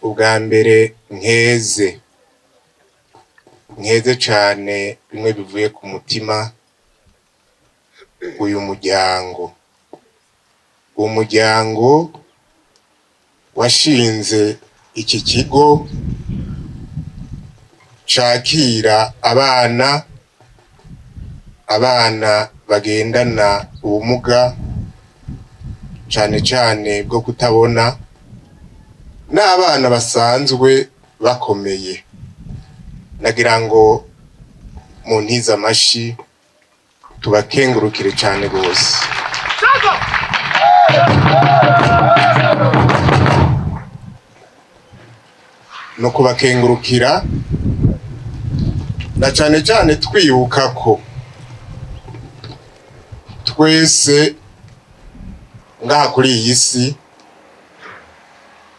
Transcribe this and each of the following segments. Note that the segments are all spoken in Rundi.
ubwa mbere nkeze cane bimwe bivuye ku mutima uyu muryango washinze iki kigo cakira abana bagendana ubumuga cane cane bwo kutabona n'abana basanzwe bakomeye. Nagira ngo muntize amashi tubakengurukire cane gose. No kubakengurukira na cane cane twibuka ko twese ngaha kuri iyi si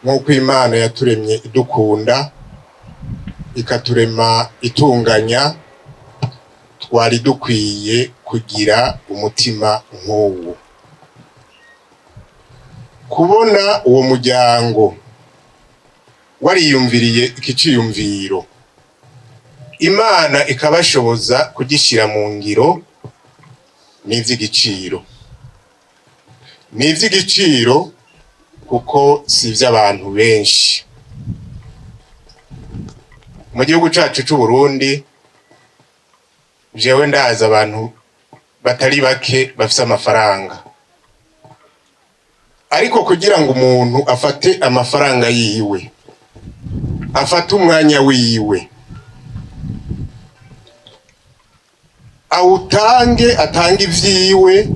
nk'uko Imana yaturemye idukunda ikaturema itunganya, twari dukwiye kugira umutima nk'uwo. Kubona uwo muryango wariyumviriye iki ciyumviro, Imana ikabashoboza kugishira mu ngiro, n'ivy'igiciro kuko si ivy'abantu benshi. Mu gihugu cacu c'Uburundi jewe ndazi abantu batari bake bafise amafaranga, ariko kugira ngo umuntu afate amafaranga yiwe, afate umwanya wiwe awutange, atange ivyiwe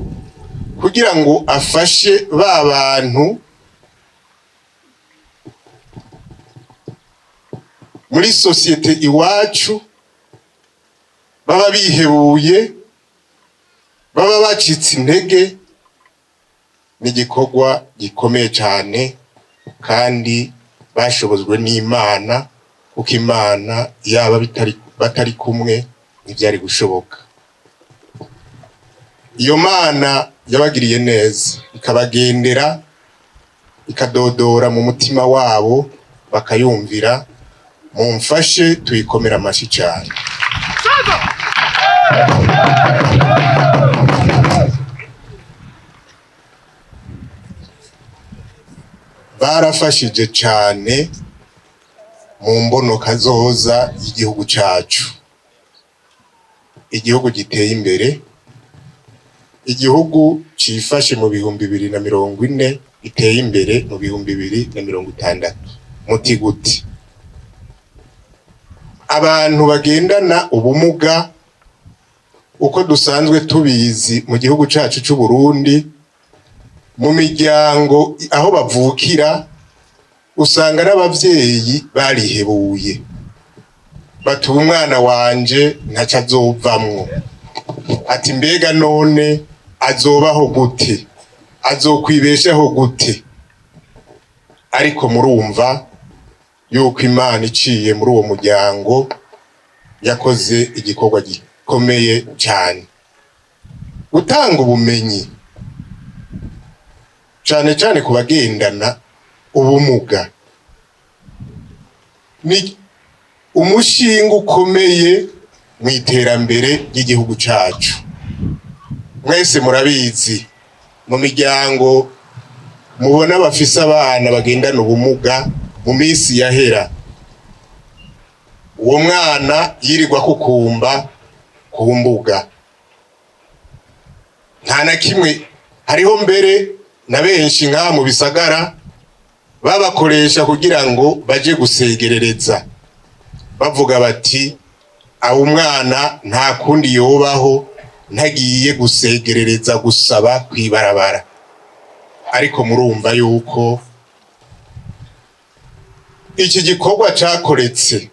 kugira ngo afashe ba bantu muri sosiyete iwacu baba bihebuye, baba bacitse intege, n'igikorwa gikomeye cane kandi bashobojwe n'Imana, kuko Imana yaba batari kumwe ntivyari gushoboka. Iyo Mana yabagiriye neza, ikabagendera, ikadodora mu mutima wabo, bakayumvira. Mumfashe tuyikomera amashi cane. Barafashije cane mu mbonoka zoza y'igihugu cacu, igihugu giteye imbere, igihugu cifashe mu 2040 giteye imbere mu 2060. Muti gute? Abantu bagendana ubumuga uko dusanzwe tubizi mu gihugu cacu c'Uburundi, mu miryango aho bavukira usanga n'abavyeyi barihebuye, bati umwana wanje ntaco azovamwo, ati mbega none azobaho gute, azokwibeshaho gute? Ariko murumva yuko Imana iciye muri uwo muryango yakoze igikorwa gikomeye cane, gutanga ubumenyi cane cane ku bagendana ubumuga. Ni umushinga ukomeye mw'iterambere ry'igihugu cacu. Mwese murabizi mu miryango mubona bafise abana bagendana ubumuga, mu minsi yahera uwo mwana yirirwa kukumba ku mbuga, nta na kimwe. Hariho mbere na benshi ngaha mu bisagara babakoresha kugira ngo baje gusegerereza, bavuga bati aho umwana nta kundi yobaho ntagiye gusegerereza gusaba kwibarabara. Ariko murumva yuko iki gikorwa cakoretse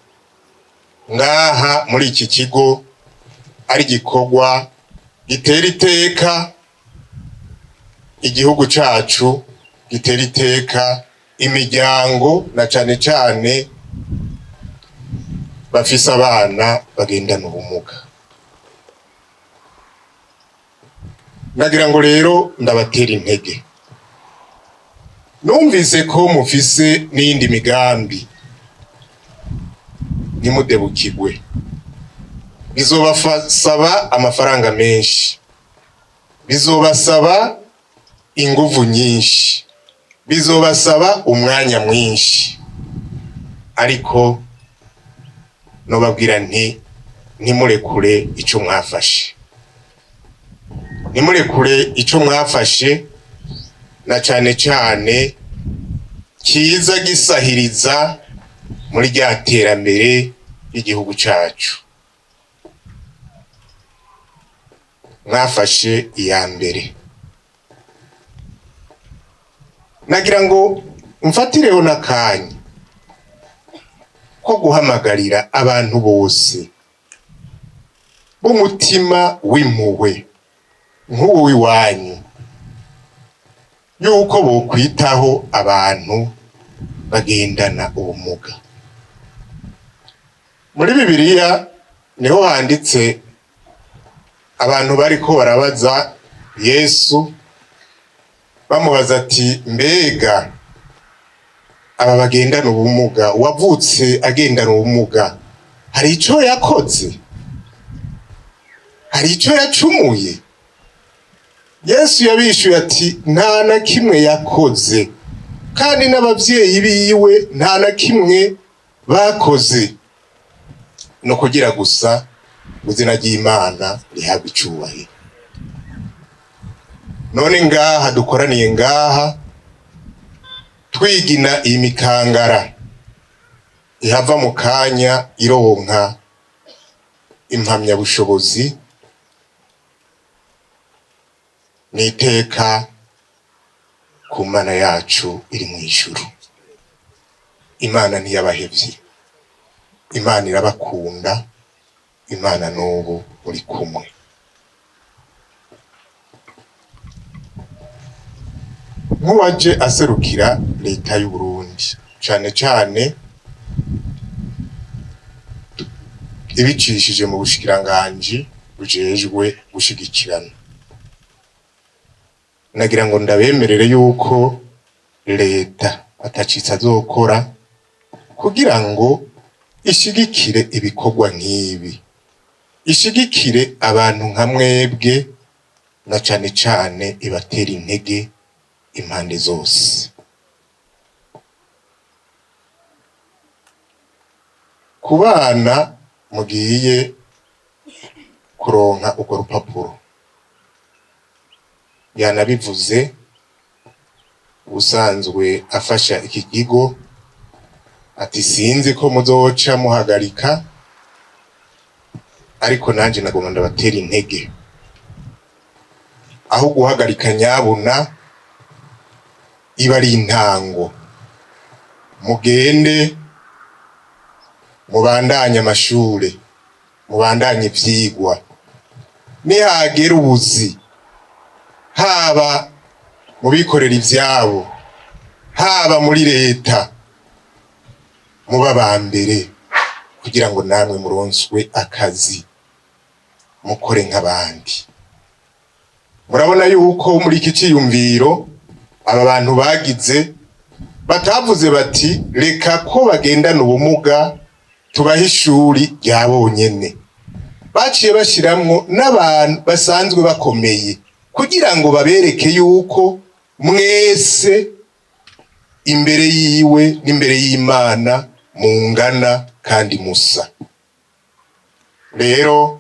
ngaha muri iki kigo ari gikorwa gitera iteka igihugu cacu, gitera iteka imiryango, na cane cane bafise abana bagendana ubumuga. Nagira ngo rero ndabatera intege, numvise ko mufise n'indi migambi, ntimudebukirwe. Bizobasaba amafaranga menshi, bizobasaba inguvu nyinshi, bizobasaba umwanya mwinshi, ariko nobabwira nti ntimurekure ico mwafashe, ntimurekure ico mwafashe, na cane cane kiza gisahiriza muri rya terambere ry'igihugu cacu. Mwafashe iya mbere. Nagira ngo mfatireho n'akanya ko guhamagarira abantu bose b'umutima w'impuhwe nk'uwo w'iwanyu, yuko bokwitaho abantu bagendana ubumuga. Muri Bibiliya niho handitse abantu bariko barabaza Yesu, bamubaza ati mbega aba bagendana ubumuga, uwavutse agendana ubumuga hari ico yakoze, hari ico yacumuye? Yesu yabishuye ati nta na kimwe yakoze, kandi n'abavyeyi biwe nta na kimwe bakoze, no kugira gusa izina ry'Imana rihabwa icubahiro. None ngaha dukoraniye ngaha twigina iyi mikangara ihava mu kanya ironka impamyabushobozi, n'iteka ku Mana yacu iri mw'ijuru. Imana ntiyabahevye, Imana irabakunda, Imana n'ubu muri kumwe. Nk'uwaje aserukira leta y'u Burundi, cane cane ibicishije mu bushikiranganji bujejwe gushigikirana, nagira ngo ndabemerere yuko leta atacitse azokora kugira ngo ishigikire ibikorwa nk'ibi, ishigikire abantu nka mwebwe, na cane cane ibatera intege impande zose. Ku bana mugiye kuronka urwo rupapuro, yanabivuze, usanzwe afasha iki kigo ati sinzi ko muzoca muhagarika, ariko nanje nagomba ndabatera intege. Aho guhagarika nyabuna iba ari intango, mugende mubandanye amashure, mubandanye ivyigwa, nihagera ubuzi, haba mu bikorera ivyabo, haba muri leta, muba ba mbere kugira ngo namwe muronswe akazi, mukore nk'abandi. Murabona yuko muri iki ciyumviro aba bantu bagize batavuze bati reka ko bagendana ubumuga tubahe ishuri rya bonyene, baciye bashiramwo n'abantu basanzwe bakomeye kugira ngo babereke yuko mwese imbere yiwe n'imbere y'Imana mungana kandi musa. Rero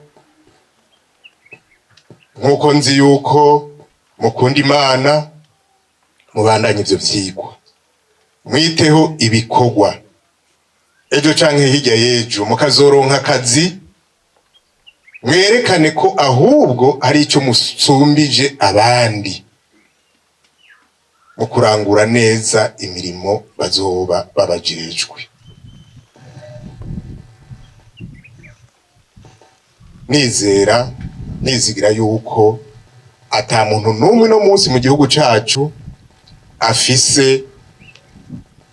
nkuko nzi yuko mukunda Imana, mubandanye ivyo vyigwa, mwiteho ibikorwa, ejo canke hirya y'ejo mukazoronka akazi, mwerekane ko ahubwo hari ico musumbije abandi mu kurangura neza imirimo bazoba babajejwe. Nizigira yuko ata muntu n'umwe no munsi mu gihugu cacu afise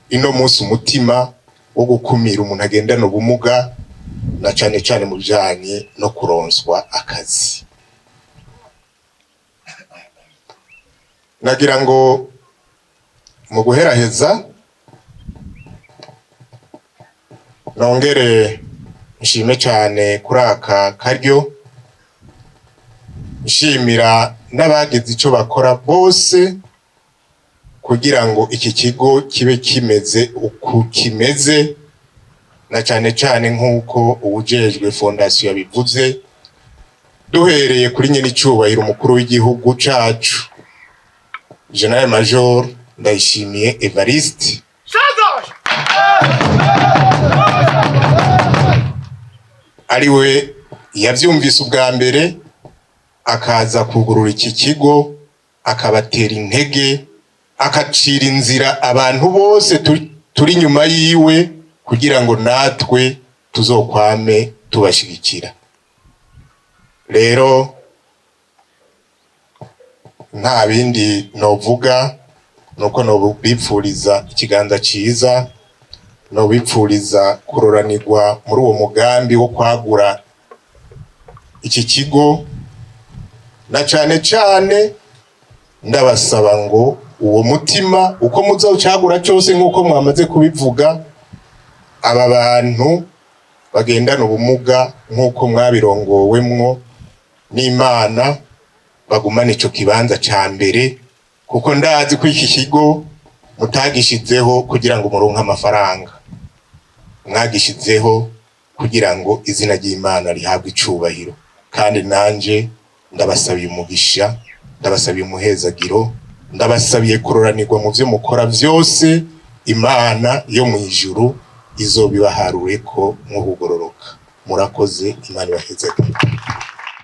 ino munsi umutima wo gukumira umuntu agendana ubumuga, na cane cane mu bijanye no kuronswa akazi. Nagira ngo mu guheraheza nongere nshime cyane kuri aka karyo, nshimira n'abagize icyo bakora bose kugira ngo iki kigo kibe kimeze uku kimeze, na cyane cyane nk'uko uwujejwe fondasiyo yabivuze, duhereye kuri nyine icyubahiro umukuru w'igihugu cacu General Major Ndayishimiye Evariste, ariwe yavyumvise ubwa mbere akaza kugurura iki kigo, akabatera intege, akacira inzira abantu bose turi nyuma yiwe kugira ngo natwe tuzokwame tubashigikira. Rero nta bindi novuga, nuko nobipfuriza ikiganza ciza, nobipfuriza kuroranirwa muri uwo mugambi wo kwagura iki kigo, na cane cane ndabasaba ngo uwo mutima uko muzawucagura cyose nk'uko mwamaze kubivuga, aba bantu bagendana ubumuga nk'uko mwabirongowemwo n'Imana bagumana ico kibanza ca mbere, kuko ndazi ko iki kigo mutagishizeho kugira ngo muronke amafaranga, mwagishizeho kugira ngo izina ry'Imana rihabwe icubahiro. Kandi nanje ndabasabiye umugisha, ndabasabiye umuhezagiro, ndabasabiye kuroranirwa mu byo mukora byose, Imana yo mu ijuru izobibaharureko nk'ubugororoka. Murakoze, Imana ibahezagire.